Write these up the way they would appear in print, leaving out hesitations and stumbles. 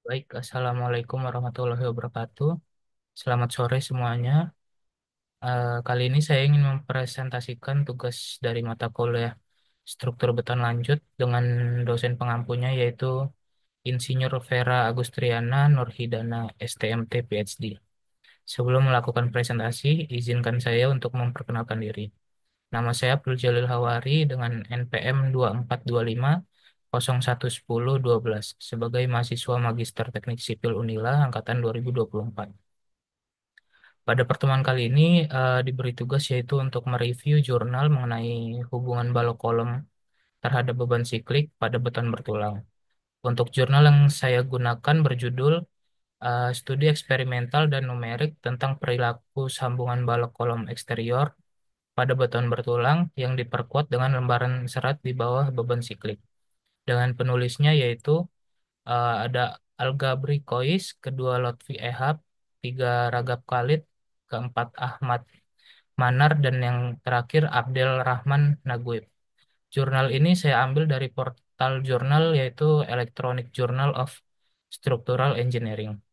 Baik, Assalamualaikum warahmatullahi wabarakatuh. Selamat sore semuanya. Kali ini saya ingin mempresentasikan tugas dari mata kuliah struktur beton lanjut dengan dosen pengampunya yaitu Insinyur Vera Agustriana Nurhidana STMT PhD. Sebelum melakukan presentasi, izinkan saya untuk memperkenalkan diri. Nama saya Abdul Jalil Hawari dengan NPM 2425 011012 sebagai mahasiswa Magister Teknik Sipil Unila angkatan 2024. Pada pertemuan kali ini diberi tugas yaitu untuk mereview jurnal mengenai hubungan balok kolom terhadap beban siklik pada beton bertulang. Untuk jurnal yang saya gunakan berjudul Studi Eksperimental dan Numerik tentang Perilaku Sambungan Balok Kolom Eksterior pada beton bertulang yang diperkuat dengan lembaran serat di bawah beban siklik. Dengan penulisnya yaitu ada Al-Gabri Kois, kedua Lotfi Ehab, tiga Ragab Khalid, keempat Ahmad Manar, dan yang terakhir Abdel Rahman Naguib. Jurnal ini saya ambil dari portal jurnal yaitu Electronic Journal of Structural Engineering.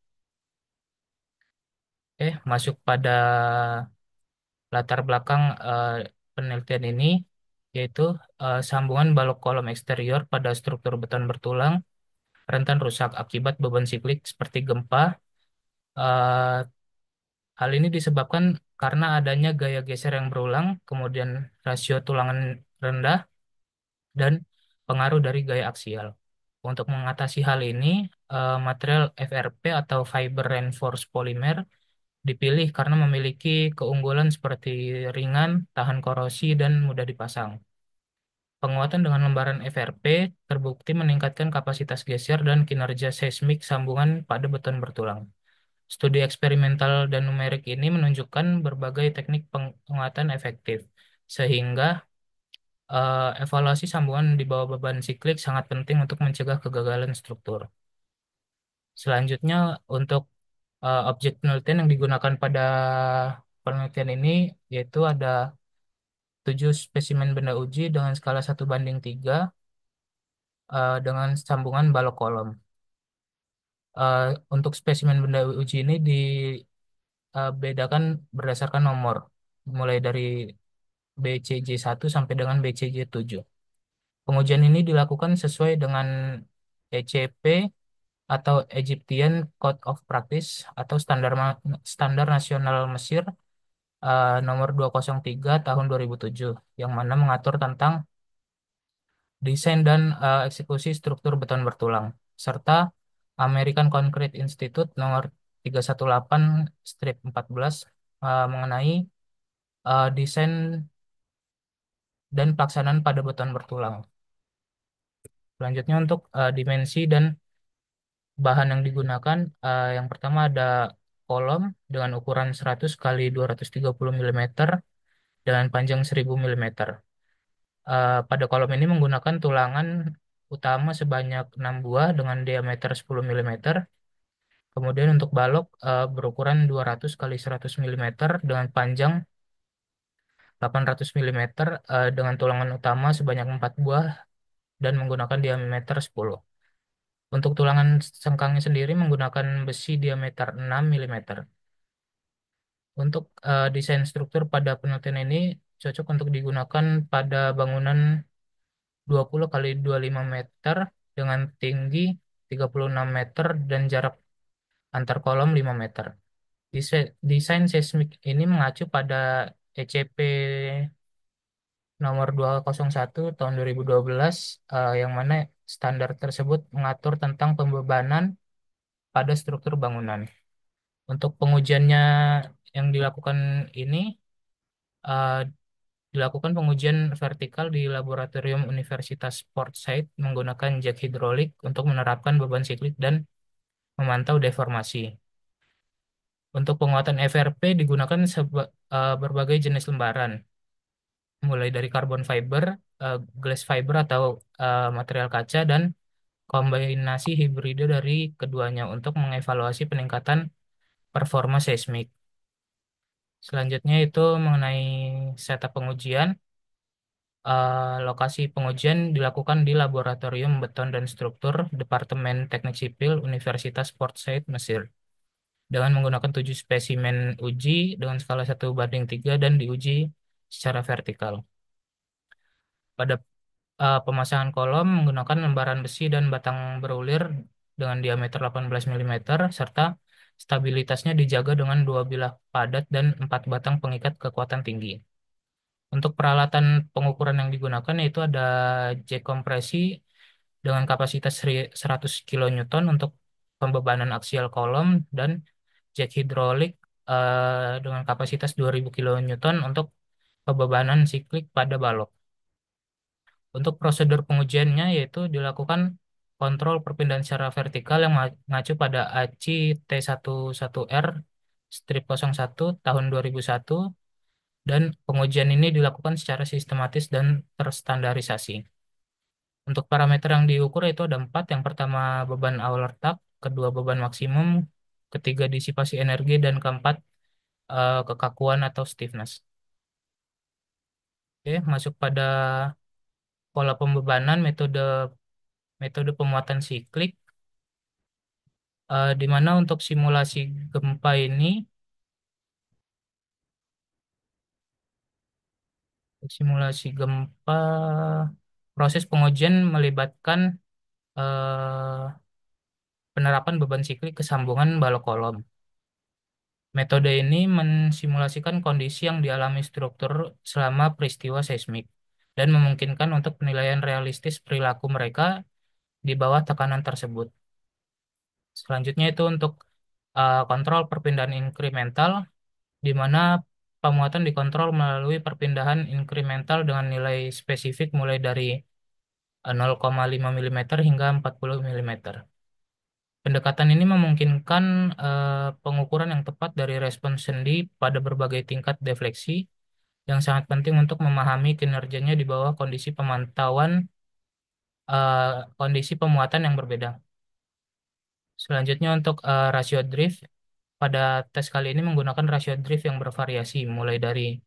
Masuk pada latar belakang penelitian ini yaitu sambungan balok kolom eksterior pada struktur beton bertulang rentan rusak akibat beban siklik seperti gempa. Eh, Hal ini disebabkan karena adanya gaya geser yang berulang, kemudian rasio tulangan rendah, dan pengaruh dari gaya aksial. Untuk mengatasi hal ini, material FRP atau Fiber Reinforced Polymer dipilih karena memiliki keunggulan seperti ringan, tahan korosi, dan mudah dipasang. Penguatan dengan lembaran FRP terbukti meningkatkan kapasitas geser dan kinerja seismik sambungan pada beton bertulang. Studi eksperimental dan numerik ini menunjukkan berbagai teknik penguatan efektif, sehingga evaluasi sambungan di bawah beban siklik sangat penting untuk mencegah kegagalan struktur. Selanjutnya, untuk objek penelitian yang digunakan pada penelitian ini, yaitu ada 7 spesimen benda uji dengan skala 1:3 dengan sambungan balok kolom. Eh, untuk spesimen benda uji ini dibedakan berdasarkan nomor, mulai dari BCJ1 sampai dengan BCJ7. Pengujian ini dilakukan sesuai dengan ECP atau Egyptian Code of Practice atau standar nasional Mesir nomor 203 tahun 2007 yang mana mengatur tentang desain dan eksekusi struktur beton bertulang serta American Concrete Institute nomor 318-14 mengenai desain dan pelaksanaan pada beton bertulang. Selanjutnya untuk dimensi dan bahan yang digunakan, yang pertama ada kolom dengan ukuran 100 kali 230 mm dengan panjang 1000 mm. Pada kolom ini menggunakan tulangan utama sebanyak 6 buah dengan diameter 10 mm. Kemudian untuk balok berukuran 200 kali 100 mm dengan panjang 800 mm dengan tulangan utama sebanyak 4 buah dan menggunakan diameter 10. Untuk tulangan sengkangnya sendiri menggunakan besi diameter 6 mm. Untuk desain struktur pada penelitian ini cocok untuk digunakan pada bangunan 20 kali 25 meter dengan tinggi 36 meter dan jarak antar kolom 5 meter. Desain seismik ini mengacu pada ECP nomor 201 tahun 2012 yang mana standar tersebut mengatur tentang pembebanan pada struktur bangunan. Untuk pengujiannya yang dilakukan ini eh, dilakukan pengujian vertikal di laboratorium Universitas Port Said menggunakan jak hidrolik untuk menerapkan beban siklik dan memantau deformasi. Untuk penguatan FRP digunakan berbagai jenis lembaran, mulai dari carbon fiber, glass fiber atau material kaca, dan kombinasi hibrida dari keduanya untuk mengevaluasi peningkatan performa seismik. Selanjutnya itu mengenai setup pengujian. Lokasi pengujian dilakukan di Laboratorium Beton dan Struktur Departemen Teknik Sipil Universitas Port Said, Mesir, dengan menggunakan 7 spesimen uji dengan skala 1:3 dan diuji secara vertikal. Pada pemasangan kolom menggunakan lembaran besi dan batang berulir dengan diameter 18 mm, serta stabilitasnya dijaga dengan 2 bilah padat dan 4 batang pengikat kekuatan tinggi. Untuk peralatan pengukuran yang digunakan yaitu ada jek kompresi dengan kapasitas 100 kilonewton untuk pembebanan aksial kolom dan jek hidrolik dengan kapasitas 2000 kilonewton untuk pembebanan siklik pada balok. Untuk prosedur pengujiannya yaitu dilakukan kontrol perpindahan secara vertikal yang mengacu pada ACI T11R strip 01 tahun 2001, dan pengujian ini dilakukan secara sistematis dan terstandarisasi. Untuk parameter yang diukur itu ada 4. Yang pertama beban awal letak, kedua beban maksimum, ketiga disipasi energi, dan keempat kekakuan atau stiffness. Oke, masuk pada pola pembebanan metode metode pemuatan siklik, di mana untuk simulasi gempa ini, simulasi gempa, proses pengujian melibatkan eh, penerapan beban siklik ke sambungan balok kolom. Metode ini mensimulasikan kondisi yang dialami struktur selama peristiwa seismik dan memungkinkan untuk penilaian realistis perilaku mereka di bawah tekanan tersebut. Selanjutnya itu untuk kontrol perpindahan inkremental, di mana pemuatan dikontrol melalui perpindahan inkremental dengan nilai spesifik mulai dari 0,5 mm hingga 40 mm. Pendekatan ini memungkinkan pengukuran yang tepat dari respons sendi pada berbagai tingkat defleksi yang sangat penting untuk memahami kinerjanya di bawah kondisi pemantauan kondisi pemuatan yang berbeda. Selanjutnya untuk rasio drift, pada tes kali ini menggunakan rasio drift yang bervariasi mulai dari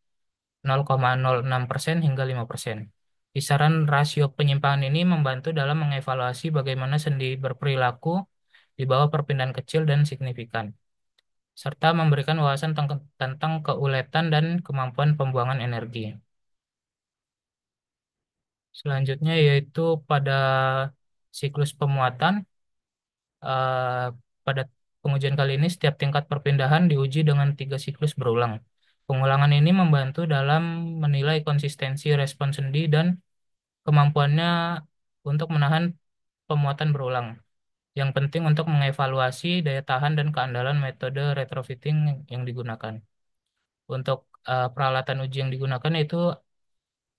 0,06% hingga 5%. Kisaran rasio penyimpangan ini membantu dalam mengevaluasi bagaimana sendi berperilaku di bawah perpindahan kecil dan signifikan, serta memberikan wawasan tentang keuletan dan kemampuan pembuangan energi. Selanjutnya yaitu pada siklus pemuatan. eh, Pada pengujian kali ini, setiap tingkat perpindahan diuji dengan 3 siklus berulang. Pengulangan ini membantu dalam menilai konsistensi respons sendi dan kemampuannya untuk menahan pemuatan berulang, yang penting untuk mengevaluasi daya tahan dan keandalan metode retrofitting yang digunakan. Untuk peralatan uji yang digunakan itu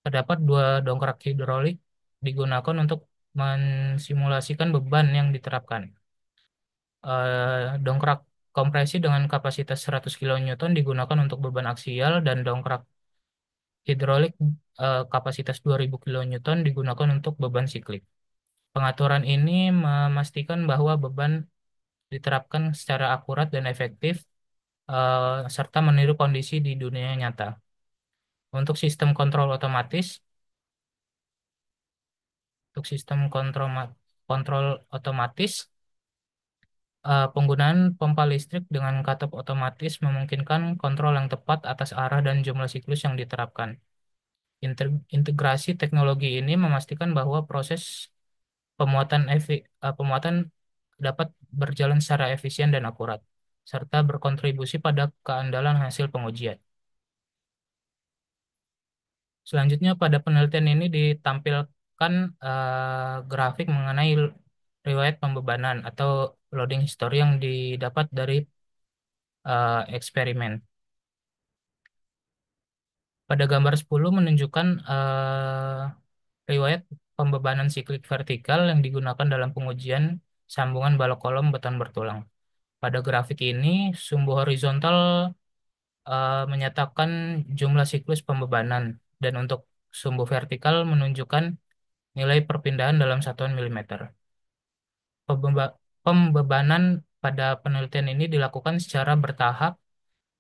terdapat 2 dongkrak hidrolik digunakan untuk mensimulasikan beban yang diterapkan. Dongkrak kompresi dengan kapasitas 100 kilonewton digunakan untuk beban aksial, dan dongkrak hidrolik kapasitas 2000 kilonewton digunakan untuk beban siklik. Pengaturan ini memastikan bahwa beban diterapkan secara akurat dan efektif, serta meniru kondisi di dunia nyata. Untuk sistem kontrol otomatis, kontrol otomatis, penggunaan pompa listrik dengan katup otomatis memungkinkan kontrol yang tepat atas arah dan jumlah siklus yang diterapkan. Integrasi teknologi ini memastikan bahwa proses pemuatan dapat berjalan secara efisien dan akurat, serta berkontribusi pada keandalan hasil pengujian. Selanjutnya, pada penelitian ini ditampilkan grafik mengenai riwayat pembebanan atau loading history yang didapat dari eksperimen. Pada gambar 10 menunjukkan riwayat pembebanan siklik vertikal yang digunakan dalam pengujian sambungan balok kolom beton bertulang. Pada grafik ini, sumbu horizontal menyatakan jumlah siklus pembebanan, dan untuk sumbu vertikal menunjukkan nilai perpindahan dalam satuan milimeter. Pembebanan pada penelitian ini dilakukan secara bertahap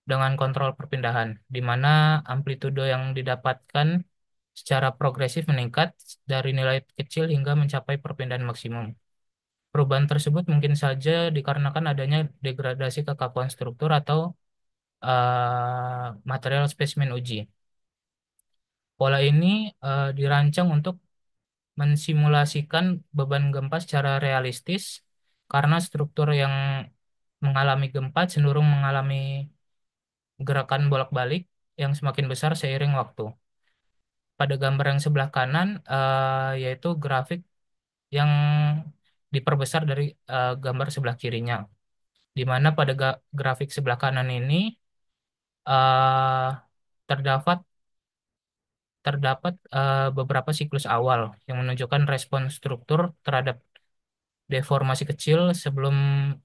dengan kontrol perpindahan, di mana amplitudo yang didapatkan secara progresif meningkat dari nilai kecil hingga mencapai perpindahan maksimum. Perubahan tersebut mungkin saja dikarenakan adanya degradasi kekakuan struktur atau material spesimen uji. Pola ini dirancang untuk mensimulasikan beban gempa secara realistis karena struktur yang mengalami gempa cenderung mengalami gerakan bolak-balik yang semakin besar seiring waktu. Pada gambar yang sebelah kanan yaitu grafik yang diperbesar dari gambar sebelah kirinya, di mana pada grafik sebelah kanan ini eh, terdapat terdapat beberapa siklus awal yang menunjukkan respon struktur terhadap deformasi kecil sebelum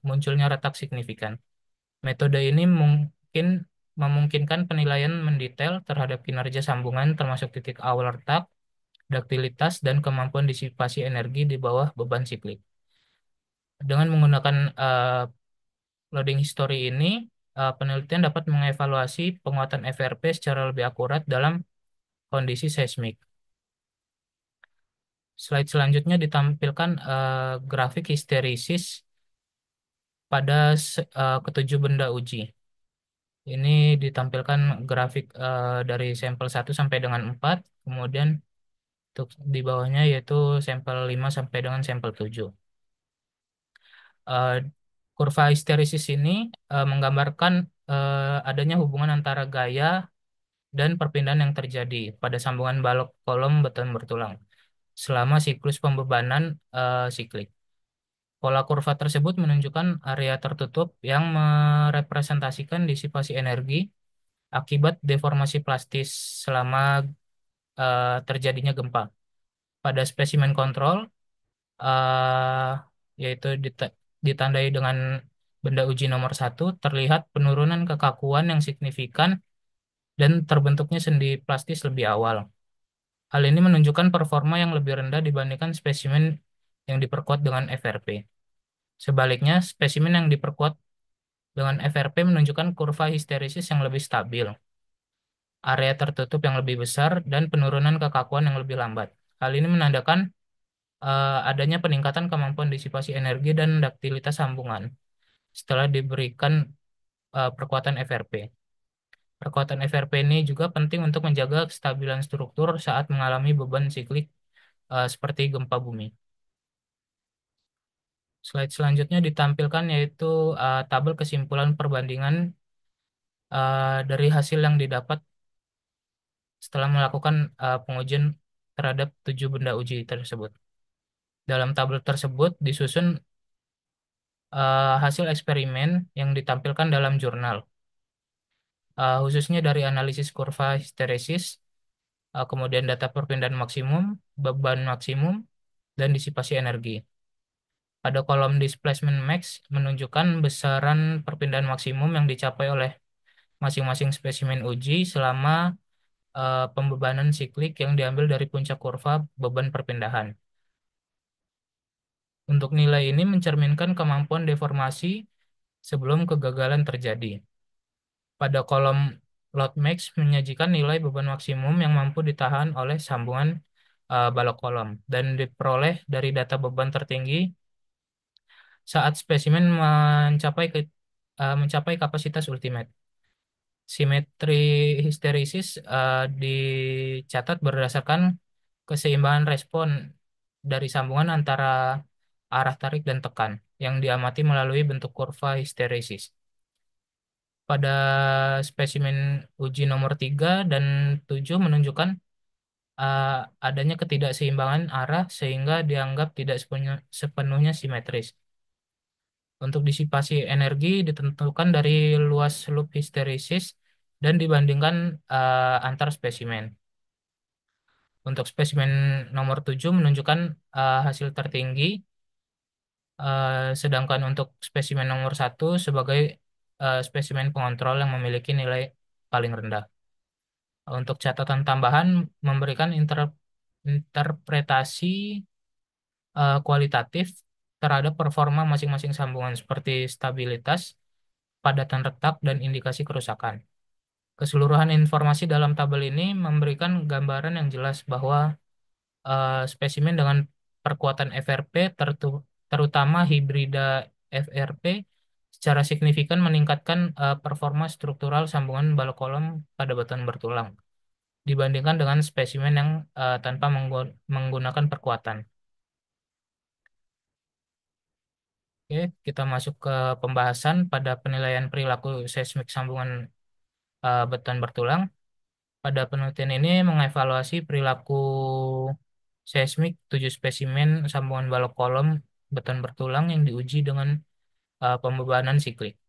munculnya retak signifikan. Metode ini mungkin memungkinkan penilaian mendetail terhadap kinerja sambungan termasuk titik awal retak, duktilitas, dan kemampuan disipasi energi di bawah beban siklik. Dengan menggunakan loading history ini, penelitian dapat mengevaluasi penguatan FRP secara lebih akurat dalam kondisi seismik. Slide selanjutnya ditampilkan grafik histerisis pada ketujuh benda uji. Ini ditampilkan grafik dari sampel 1 sampai dengan 4, kemudian untuk di bawahnya yaitu sampel 5 sampai dengan sampel 7. Eh, Kurva histerisis ini menggambarkan adanya hubungan antara gaya dan perpindahan yang terjadi pada sambungan balok kolom beton bertulang selama siklus pembebanan siklik. Pola kurva tersebut menunjukkan area tertutup yang merepresentasikan disipasi energi akibat deformasi plastis selama terjadinya gempa. Pada spesimen kontrol, eh, yaitu ditandai dengan benda uji nomor 1, terlihat penurunan kekakuan yang signifikan dan terbentuknya sendi plastis lebih awal. Hal ini menunjukkan performa yang lebih rendah dibandingkan spesimen yang diperkuat dengan FRP. Sebaliknya, spesimen yang diperkuat dengan FRP menunjukkan kurva histerisis yang lebih stabil, area tertutup yang lebih besar, dan penurunan kekakuan yang lebih lambat. Hal ini menandakan adanya peningkatan kemampuan disipasi energi dan duktilitas sambungan setelah diberikan perkuatan FRP. Perkuatan FRP ini juga penting untuk menjaga kestabilan struktur saat mengalami beban siklik seperti gempa bumi. Slide selanjutnya ditampilkan yaitu tabel kesimpulan perbandingan dari hasil yang didapat setelah melakukan pengujian terhadap 7 benda uji tersebut. Dalam tabel tersebut disusun hasil eksperimen yang ditampilkan dalam jurnal, khususnya dari analisis kurva histeresis, kemudian data perpindahan maksimum, beban maksimum, dan disipasi energi. Pada kolom displacement max menunjukkan besaran perpindahan maksimum yang dicapai oleh masing-masing spesimen uji selama pembebanan siklik yang diambil dari puncak kurva beban perpindahan. Untuk nilai ini mencerminkan kemampuan deformasi sebelum kegagalan terjadi. Pada kolom load max menyajikan nilai beban maksimum yang mampu ditahan oleh sambungan balok kolom dan diperoleh dari data beban tertinggi saat spesimen mencapai kapasitas ultimate. Simetri histeresis dicatat berdasarkan keseimbangan respon dari sambungan antara arah tarik dan tekan yang diamati melalui bentuk kurva histeresis. Pada spesimen uji nomor 3 dan 7 menunjukkan eh, adanya ketidakseimbangan arah sehingga dianggap tidak sepenuhnya simetris. Untuk disipasi energi ditentukan dari luas loop histeresis dan dibandingkan antar spesimen. Untuk spesimen nomor 7 menunjukkan hasil tertinggi, sedangkan untuk spesimen nomor 1 sebagai spesimen pengontrol yang memiliki nilai paling rendah. Untuk catatan tambahan memberikan interpretasi kualitatif terhadap performa masing-masing sambungan seperti stabilitas, padatan retak, dan indikasi kerusakan. Keseluruhan informasi dalam tabel ini memberikan gambaran yang jelas bahwa spesimen dengan perkuatan FRP, terutama hibrida FRP, secara signifikan meningkatkan performa struktural sambungan balok kolom pada batuan bertulang dibandingkan dengan spesimen yang tanpa menggunakan perkuatan. Oke, kita masuk ke pembahasan pada penilaian perilaku seismik sambungan batuan bertulang. Pada penelitian ini mengevaluasi perilaku seismik 7 spesimen sambungan balok kolom batuan bertulang yang diuji dengan pembebanan siklik.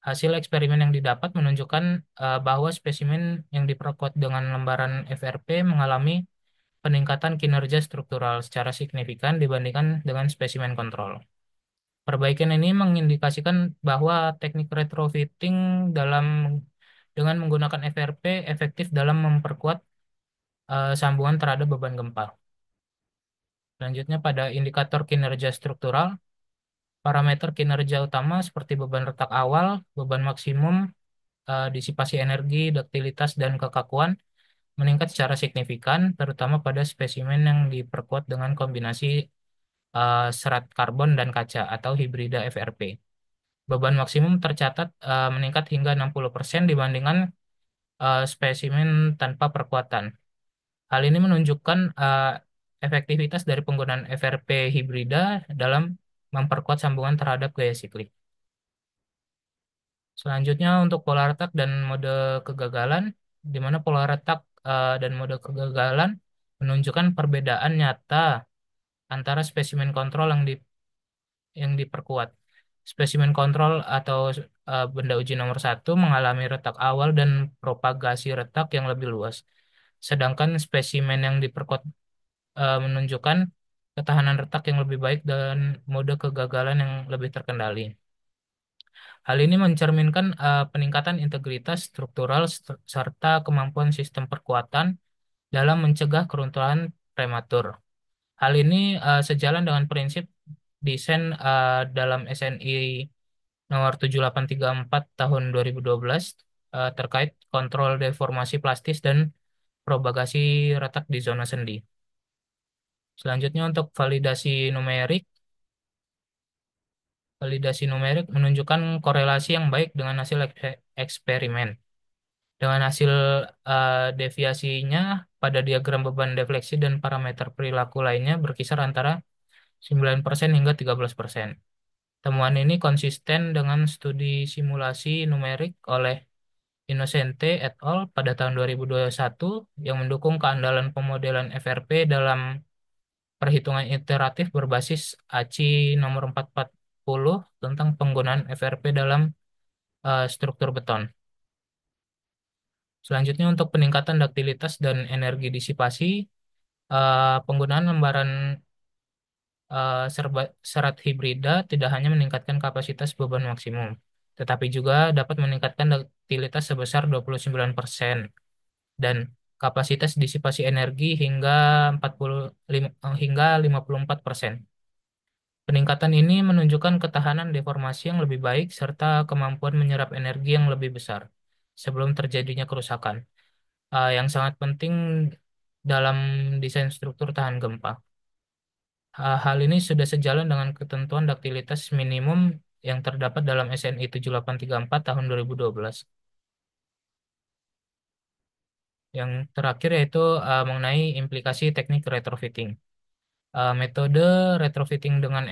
Hasil eksperimen yang didapat menunjukkan bahwa spesimen yang diperkuat dengan lembaran FRP mengalami peningkatan kinerja struktural secara signifikan dibandingkan dengan spesimen kontrol. Perbaikan ini mengindikasikan bahwa teknik retrofitting dalam dengan menggunakan FRP efektif dalam memperkuat sambungan terhadap beban gempa. Selanjutnya pada indikator kinerja struktural, parameter kinerja utama seperti beban retak awal, beban maksimum, disipasi energi, duktilitas, dan kekakuan meningkat secara signifikan, terutama pada spesimen yang diperkuat dengan kombinasi serat karbon dan kaca atau hibrida FRP. Beban maksimum tercatat meningkat hingga 60% dibandingkan spesimen tanpa perkuatan. Hal ini menunjukkan efektivitas dari penggunaan FRP hibrida dalam memperkuat sambungan terhadap gaya siklik. Selanjutnya untuk pola retak dan mode kegagalan, di mana pola retak dan mode kegagalan menunjukkan perbedaan nyata antara spesimen kontrol yang diperkuat. Spesimen kontrol atau benda uji nomor satu mengalami retak awal dan propagasi retak yang lebih luas. Sedangkan spesimen yang diperkuat menunjukkan ketahanan retak yang lebih baik dan mode kegagalan yang lebih terkendali. Hal ini mencerminkan peningkatan integritas struktural serta kemampuan sistem perkuatan dalam mencegah keruntuhan prematur. Hal ini sejalan dengan prinsip desain dalam SNI nomor 7834 tahun 2012 terkait kontrol deformasi plastis dan propagasi retak di zona sendi. Selanjutnya untuk validasi numerik menunjukkan korelasi yang baik dengan hasil eksperimen. Dengan hasil deviasinya pada diagram beban defleksi dan parameter perilaku lainnya berkisar antara 9% hingga 13%. Temuan ini konsisten dengan studi simulasi numerik oleh Innocente et al. Pada tahun 2021 yang mendukung keandalan pemodelan FRP dalam perhitungan iteratif berbasis ACI nomor 440 tentang penggunaan FRP dalam struktur beton. Selanjutnya untuk peningkatan duktilitas dan energi disipasi, penggunaan lembaran serat hibrida tidak hanya meningkatkan kapasitas beban maksimum, tetapi juga dapat meningkatkan duktilitas sebesar 29% dan kapasitas disipasi energi hingga 45 hingga 54%. Peningkatan ini menunjukkan ketahanan deformasi yang lebih baik serta kemampuan menyerap energi yang lebih besar sebelum terjadinya kerusakan, yang sangat penting dalam desain struktur tahan gempa. Hal ini sudah sejalan dengan ketentuan duktilitas minimum yang terdapat dalam SNI 7834 tahun 2012. Yang terakhir yaitu mengenai implikasi teknik retrofitting. Metode retrofitting dengan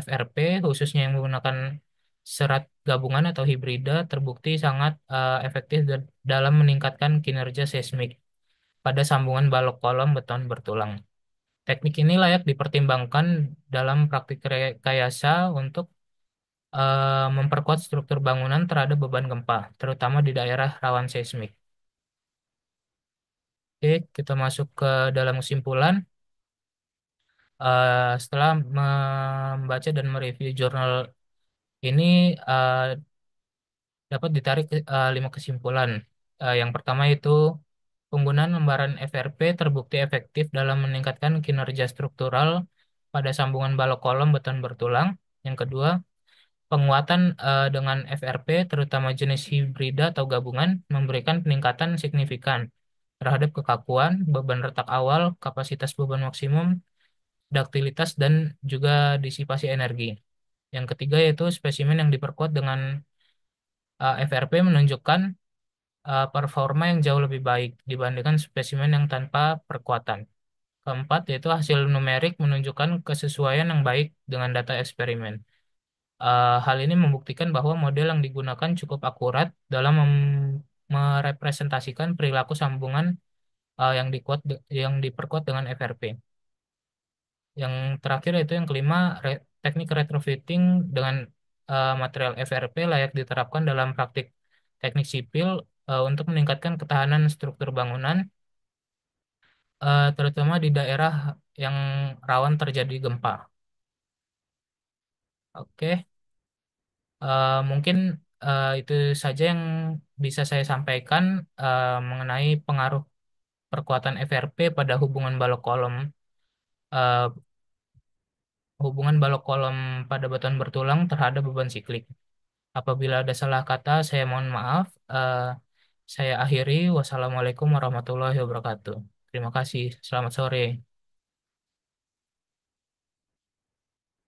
FRP, khususnya yang menggunakan serat gabungan atau hibrida, terbukti sangat efektif dalam meningkatkan kinerja seismik pada sambungan balok kolom beton bertulang. Teknik ini layak dipertimbangkan dalam praktik rekayasa untuk memperkuat struktur bangunan terhadap beban gempa, terutama di daerah rawan seismik. Oke, kita masuk ke dalam kesimpulan. Setelah membaca dan mereview jurnal ini, dapat ditarik 5 kesimpulan. Yang pertama itu penggunaan lembaran FRP terbukti efektif dalam meningkatkan kinerja struktural pada sambungan balok kolom beton bertulang. Yang kedua, Penguatan dengan FRP, terutama jenis hibrida atau gabungan, memberikan peningkatan signifikan terhadap kekakuan, beban retak awal, kapasitas beban maksimum, duktilitas, dan juga disipasi energi. Yang ketiga yaitu spesimen yang diperkuat dengan FRP menunjukkan performa yang jauh lebih baik dibandingkan spesimen yang tanpa perkuatan. Keempat yaitu hasil numerik menunjukkan kesesuaian yang baik dengan data eksperimen. Hal ini membuktikan bahwa model yang digunakan cukup akurat dalam merepresentasikan perilaku sambungan yang diperkuat dengan FRP. Yang terakhir itu yang kelima, teknik retrofitting dengan material FRP layak diterapkan dalam praktik teknik sipil untuk meningkatkan ketahanan struktur bangunan, terutama di daerah yang rawan terjadi gempa. Oke, mungkin itu saja yang bisa saya sampaikan mengenai pengaruh perkuatan FRP pada eh, hubungan balok kolom pada batuan bertulang terhadap beban siklik. Apabila ada salah kata, saya mohon maaf. Saya akhiri. Wassalamualaikum warahmatullahi wabarakatuh. Terima kasih. Selamat sore.